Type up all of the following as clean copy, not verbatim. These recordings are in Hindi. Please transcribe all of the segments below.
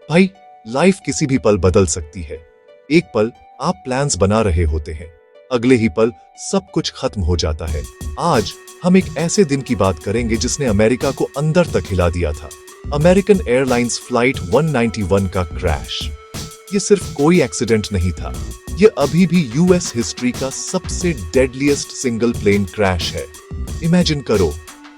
भाई, लाइफ किसी भी पल बदल सकती है। एक पल आप प्लान्स बना रहे होते हैं, अगले ही पल सब कुछ खत्म हो जाता है। आज हम एक ऐसे दिन की बात करेंगे जिसने अमेरिका को अंदर तक हिला दिया था। अमेरिकन एयरलाइंस फ्लाइट 191 का क्रैश। ये सिर्फ कोई एक्सीडेंट नहीं था, ये अभी भी यूएस हिस्ट्री का सबसे डेडलीस्ट सिंगल प्लेन क्रैश है। इमेजिन करो,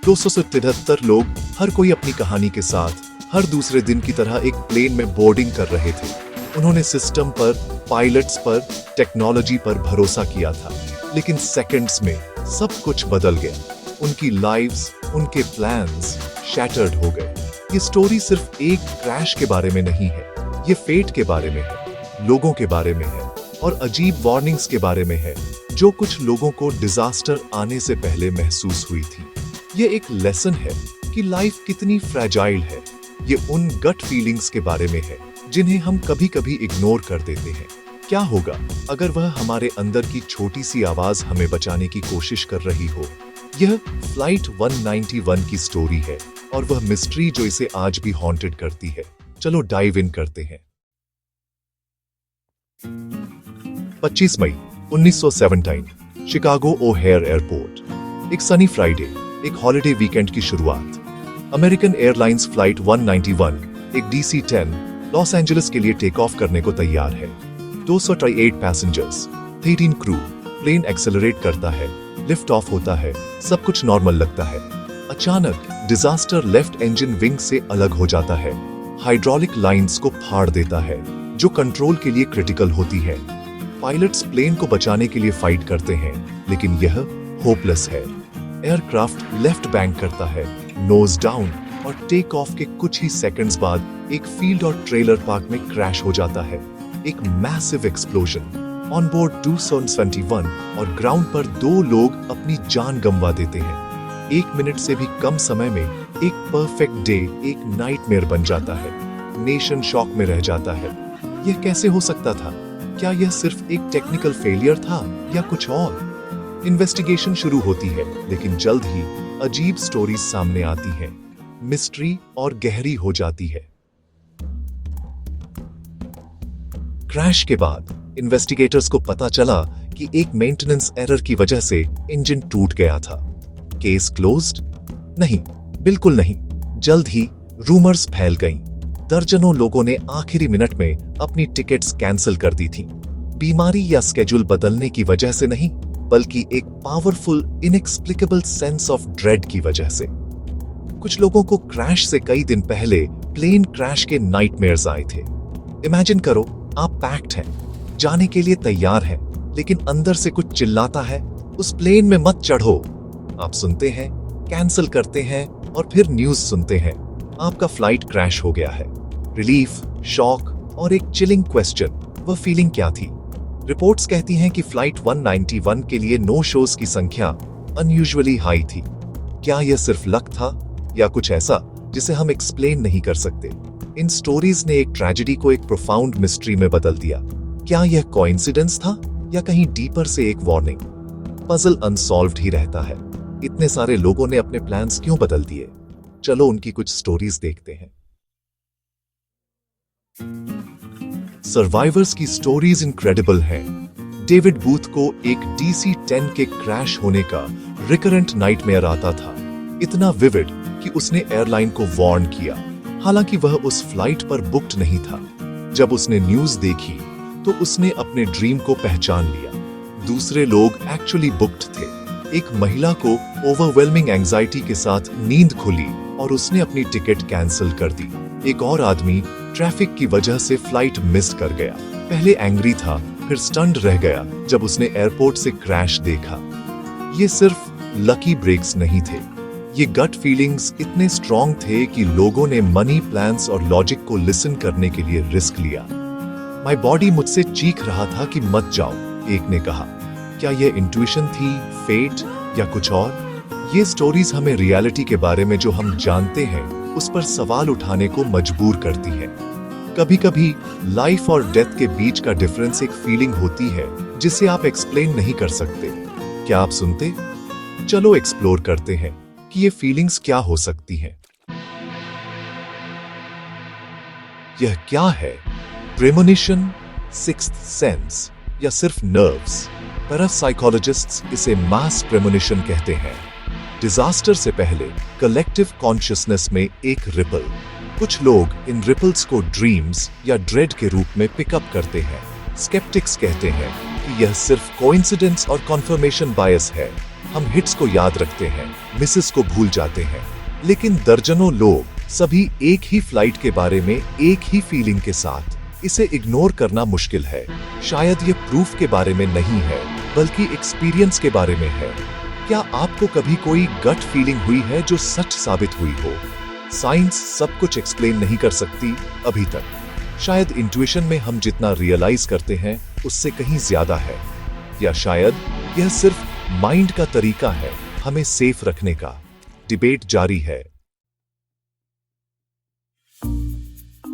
273 लोग, हर कोई अपनी कहानी के साथ, हर दूसरे दिन की तरह एक प्लेन में बोर्डिंग कर रहे थे। उन्होंने सिस्टम पर, पायलट्स पर, टेक्नोलॉजी पर भरोसा किया था, लेकिन सेकंड्स में सब कुछ बदल गया। उनकी लाइव्स, उनके प्लान्स शैटर्ड हो गए। ये स्टोरी सिर्फ एक क्रैश के बारे में नहीं है, ये फेट के बारे में है, लोगों के बारे में है और अजीब वार्निंग्स के बारे में है जो कुछ लोगों को डिजास्टर आने से पहले महसूस हुई थी। ये एक लेसन है कि लाइफ कितनी फ्रैजाइल है। ये उन गट फीलिंग्स के बारे में है जिन्हें हम कभी-कभी इग्नोर कर देते हैं। क्या होगा अगर वह हमारे अंदर की छोटी सी आवाज हमें बचाने की कोशिश कर रही हो? यह फ्लाइट 191 की स्टोरी है और वह मिस्ट्री जो इसे आज भी हॉन्टेड करती है। चलो डाइव इन करते हैं। 25 मई 1917, शिकागो ओहेयर एयरपोर्ट। एक सनी फ्राइडे, एक हॉलिडे वीकेंड की शुरुआत। अमेरिकन एयरलाइंस फ्लाइट 191, एक DC-10, लॉस एंजलिस के लिए टेक ऑफ करने को तैयार है। 238 पैसेंजर्स, 13 क्रू। प्लेन एक्सेलरेट करता है, लिफ्ट ऑफ होता है, सब कुछ नॉर्मल लगता है। अचानक डिजास्टर लेफ्ट इंजन विंग से अलग हो जाता है, हाइड्रोलिक लाइंस को फाड़ देता है जो कंट्रोल के लिए क्रिटिकल होती है। पायलट्स प्लेन को बचाने के लिए फाइट करते हैं, लेकिन यह होपलेस है। एयरक्राफ्ट लेफ्ट बैंक करता है, नोज डाउन, और टेक ऑफ के कुछ ही सेकंड्स बाद एक फील्ड और ट्रेलर पार्क में क्रैश हो जाता है। एक मैसिव एक्सप्लोजन। ऑन बोर्ड 271 और ग्राउंड पर 2 लोग अपनी जान गंवा देते हैं। 1 मिनट से भी कम समय में एक परफेक्ट डे एक नाइटमेयर बन जाता है। नेशन शॉक में रह जाता है। यह कैसे हो सकता था? क्या यह सिर्फ एक टेक्निकल फेलियर था या कुछ और? इन्वेस्टिगेशन शुरू होती है, लेकिन जल्द ही अजीब स्टोरीज सामने आती हैं। मिस्ट्री और गहरी हो जाती है। क्रैश के बाद इन्वेस्टिगेटर्स को पता चला कि एक मेंटेनेंस एरर की वजह से इंजन टूट गया था। Case closed? नहीं, बिल्कुल नहीं। जल्द ही रूमर्स फैल गईं। दर्जनों लोगों ने आखिरी मिनट में अपनी टिकट्स कैंसिल कर दी थी। बीमारी या स्केड्यूल बदलने की वजह से नहीं, बल्कि एक powerful inexplicable sense of dread की वजह से। कुछ लोगों को क्रैश से कई दिन पहले प्लेन क्रैश के नाइटमेयर्स आए थे। इमेजिन करो, आप पैक्ड हैं, जाने के लिए तैयार हैं, लेकिन अंदर से कुछ चिल्लाता है, उस प्लेन में मत चढ़ो। आप सुनते हैं, कैंसिल करते हैं और फिर न्यूज सुनते हैं, आपका फ्लाइट क्रैश हो गया है। रिलीफ, शॉक और एक चिलिंग क्वेश्चन, वह फीलिंग क्या थी? रिपोर्ट्स कहती हैं कि फ्लाइट 191 के लिए नो शोज की संख्या अनयूजुअली हाई थी। क्या यह सिर्फ लक था या कुछ ऐसा जिसे हम एक्सप्लेन नहीं कर सकते? इन स्टोरीज ने एक ट्रेजेडी को एक प्रोफाउंड मिस्ट्री में बदल दिया। क्या यह कोइंसिडेंस था या कहीं डीपर से एक वार्निंग? पजल अनसॉल्व्ड ही रहता है। इतने सारे लोगों ने अपने प्लान्स क्यों बदल दिए? चलो उनकी कुछ स्टोरीज देखते हैं। सर्वाइवर्स की स्टोरीज इनक्रेडिबल हैं। डेविड बूथ को एक DC-10 के क्रैश होने का रिकरेंट नाइटमेयर आता था, इतना विविड कि उसने एयरलाइन को वार्न किया। हालांकि वह उस फ्लाइट पर बुक्ड नहीं था। जब उसने न्यूज देखी तो उसने अपने ड्रीम को पहचान लिया। दूसरे लोग एक्चुअली बुक्ड थे। एक महिला को ओवरवेलमिंग एंजाइटी के साथ नींद खुली और उसने अपनी टिकट कैंसिल कर दी। एक और आदमी ट्रैफिक की वजह से फ्लाइट मिस कर गया। पहले एंग्री था, फिर स्टन्ड रह गया जब उसने एयरपोर्ट से क्रैश देखा। ये सिर्फ लकी ब्रेक्स नहीं थे, ये गट फीलिंग्स इतने स्ट्रॉन्ग थे कि लोगों ने मनी, प्लान्स और लॉजिक को लिसन करने के लिए रिस्क लिया। माय बॉडी मुझसे चीख रहा था कि मत जाओ, एक ने कहा। क्या यह इंट्यूशन थी, फेट या कुछ और? ये स्टोरीज हमें रियलिटी के बारे में जो हम जानते हैं उस पर सवाल उठाने को मजबूर करती है। कभी-कभी लाइफ और डेथ के बीच का डिफरेंस एक फीलिंग होती है जिसे आप एक्सप्लेन नहीं कर सकते। क्या आप सुनते? चलो एक्सप्लोर करते हैं कि ये फीलिंग्स क्या हो सकती हैं। यह क्या है? प्रेमोनिशन, सिक्स्थ सेंस या सिर्फ नर्व्स? पैरासाइकोलॉजिस्ट्स इसे मास प्रेमोनिशन कहते हैं। डिजास्टर से पहले कलेक्टिव कॉन्शियसनेस में एक रिपल। कुछ लोग इन रिपल्स को ड्रीम्स या ड्रेड के रूप में पिकअप करते हैं। स्केप्टिक्स कहते हैं कि यह सिर्फ कोइंसिडेंस और कॉन्फर्मेशन बायस है। हम हिट्स को याद रखते हैं, मिसेस को भूल जाते हैं। लेकिन दर्जनों लोग सभी एक ही फ्लाइट के बारे में एक ही फीलिंग के साथ। इसे इग्नोर करना मुश्किल है। शायद ये प्रूफ के बारे में नहीं है, बल्कि एक्सपीरियंस के बारे में है। क्या आपको कभी कोई गट फीलिंग हुई है जो सच साबित हुई हो? साइंस सब कुछ एक्सप्लेन नहीं कर सकती अभी तक। शायद इंट्यूशन में हम जितना रियलाइज करते हैं उससे कहीं ज्यादा है, या शायद यह सिर्फ माइंड का तरीका है हमें सेफ रखने का। डिबेट जारी है।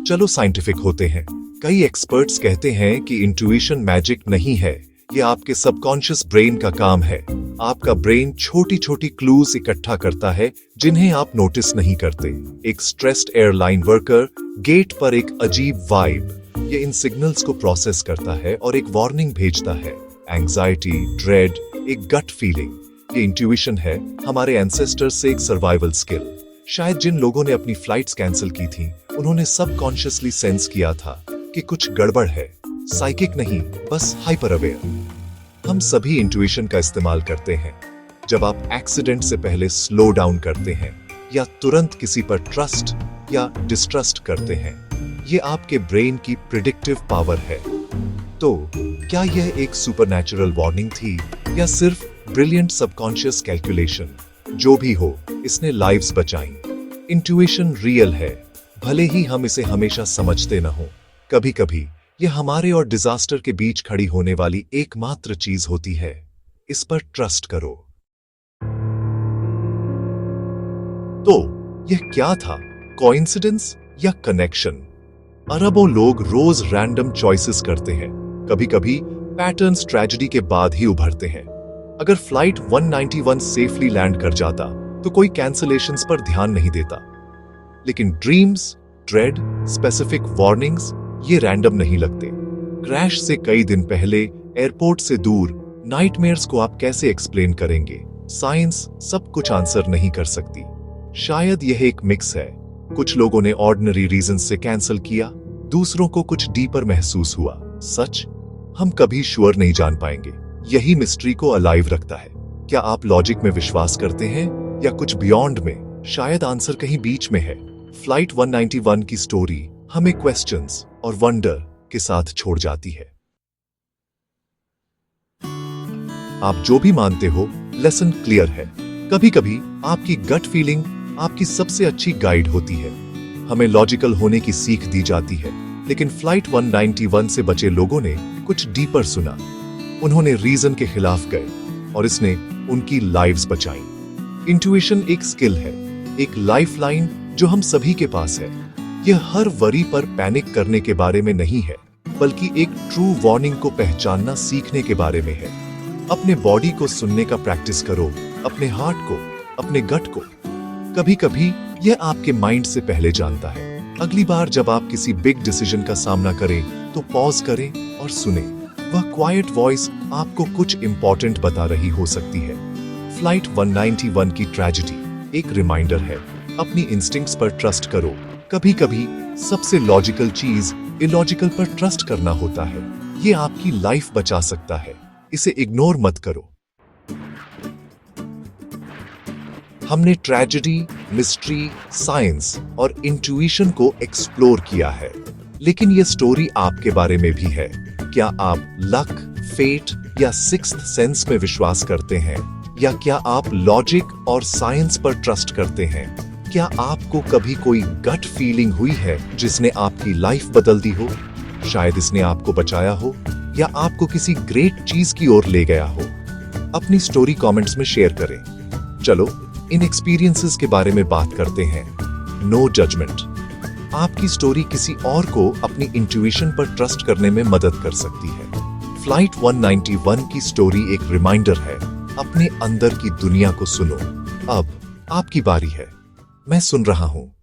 चलो साइंटिफिक होते हैं। कई एक्सपर्ट्स कहते हैं कि इंट्यूशन मैजिक नहीं है, यह आपके सबकॉन्शियस ब्रेन का काम है। आपका ब्रेन छोटी छोटी क्लूज इकट्ठा करता है जिन्हें आप नोटिस नहीं करते। एक स्ट्रेस्ड एयरलाइन वर्कर, गेट पर एक अजीब वाइब, ये इन सिग्नल्स को प्रोसेस करता है और एक वार्निंग भेजता है। एंजाइटी, ड्रेड, एक गट फीलिंग, ये इंट्यूशन है, हमारे एंसेस्टर्स से एक सर्वाइवल स्किल। शायद जिन लोगों ने अपनी फ्लाइट्स कैंसिल की थी, उन्होंने सबकॉन्शियसली सेंस किया था कि कुछ गड़बड़ है। साइकिक नहीं, बस हाइपर अवेयर। हम सभी इंट्यूशन का इस्तेमाल करते हैं। जब आप एक्सीडेंट से पहले स्लो डाउन करते हैं या तुरंत किसी पर ट्रस्ट या डिस्ट्रस्ट करते हैं, ये आपके ब्रेन की प्रिडिक्टिव पावर है। तो क्या यह एक सुपरनैचुरल वार्निंग थी या सिर्फ ब्रिलियंट सबकॉन्शियस कैलकुलेशन? जो भी हो, इसने लाइव्स बचाई। इंट्यूशन रियल है, भले ही हम इसे हमेशा समझते न हो। कभी कभी यह हमारे और डिजास्टर के बीच खड़ी होने वाली एकमात्र चीज होती है। इस पर ट्रस्ट करो। तो यह क्या था? कोइंसिडेंस या कनेक्शन? अरबों लोग रोज रैंडम चॉइसेस करते हैं। कभी कभी पैटर्न्स ट्रेजेडी के बाद ही उभरते हैं। अगर फ्लाइट 191 सेफली लैंड कर जाता तो कोई कैंसलेशंस पर ध्यान नहीं देता। लेकिन ड्रीम्स, ड्रेड, स्पेसिफिक वार्निंग्स, ये रैंडम नहीं लगते। क्रैश से कई दिन पहले एयरपोर्ट से दूर नाइटमेयर्स को आप कैसे एक्सप्लेन करेंगे? साइंस सब कुछ आंसर नहीं कर सकती। शायद यह एक मिक्स है। कुछ लोगों ने ऑर्डिनरी रीजन से कैंसिल किया, दूसरों को कुछ डीपर महसूस हुआ। सच हम कभी श्योर नहीं जान पाएंगे। यही मिस्ट्री को अलाइव रखता है। क्या आप लॉजिक में विश्वास करते हैं या कुछ बियॉन्ड में? शायद आंसर कहीं बीच में है। फ्लाइट 191 की स्टोरी हमें क्वेश्चंस और वंडर के साथ छोड़ जाती है। आप जो भी मानते हो, लेसन क्लियर है। कभी कभी आपकी गट फीलिंग आपकी सबसे अच्छी गाइड होती है। हमें लॉजिकल होने की सीख दी जाती है, लेकिन फ्लाइट 191 से बचे लोगों ने कुछ डीपर सुना। उन्होंने रीजन के खिलाफ गए और इसने उनकी लाइव्स बचाई। इंट्यूशन एक स्किल है, एक लाइफलाइन जो हम सभी के पास है। यह हर वरी पर पैनिक करने के बारे में नहीं है, बल्कि एक ट्रू वार्निंग को पहचानना सीखने के बारे में है। अपने बॉडी को सुनने का प्रैक्टिस करो, अपने हार्ट को, अपने गट को। कभी कभी यह आपके माइंड से पहले जानता है। अगली बार जब आप किसी बिग डिसीजन का सामना करें तो पॉज करें और सुने। वह क्वाइट वॉइस आपको कुछ इंपॉर्टेंट बता रही हो सकती है। फ्लाइट 191 की ट्रेजेडी एक रिमाइंडर है, अपनी इंस्टिंक्ट्स पर ट्रस्ट करो। कभी कभी सबसे लॉजिकल चीज इलॉजिकल पर ट्रस्ट करना होता है। ये आपकी लाइफ बचा सकता है, इसे इग्नोर मत करो। हमने ट्रेजेडी, मिस्ट्री, साइंस और इंट्यूशन को एक्सप्लोर किया है, लेकिन ये स्टोरी आपके बारे में भी है। क्या आप लक, फेट या सिक्स्थ सेंस में विश्वास करते हैं, या क्या आप लॉजिक और साइंस पर ट्रस्ट करते हैं? क्या आपको कभी कोई गट फीलिंग हुई है जिसने आपकी लाइफ बदल दी हो? शायद इसने आपको बचाया हो या आपको किसी ग्रेट चीज की ओर ले गया हो। अपनी स्टोरी कमेंट्स में शेयर करें। चलो इन एक्सपीरियंसेस के बारे में बात करते हैं। No judgement. आपकी स्टोरी किसी और को अपनी इंट्यूशन पर ट्रस्ट करने में मदद कर सकती है। फ्लाइट 191 की स्टोरी एक रिमाइंडर है, अपने अंदर की दुनिया को सुनो। अब आपकी बारी है। मैं सुन रहा हूं।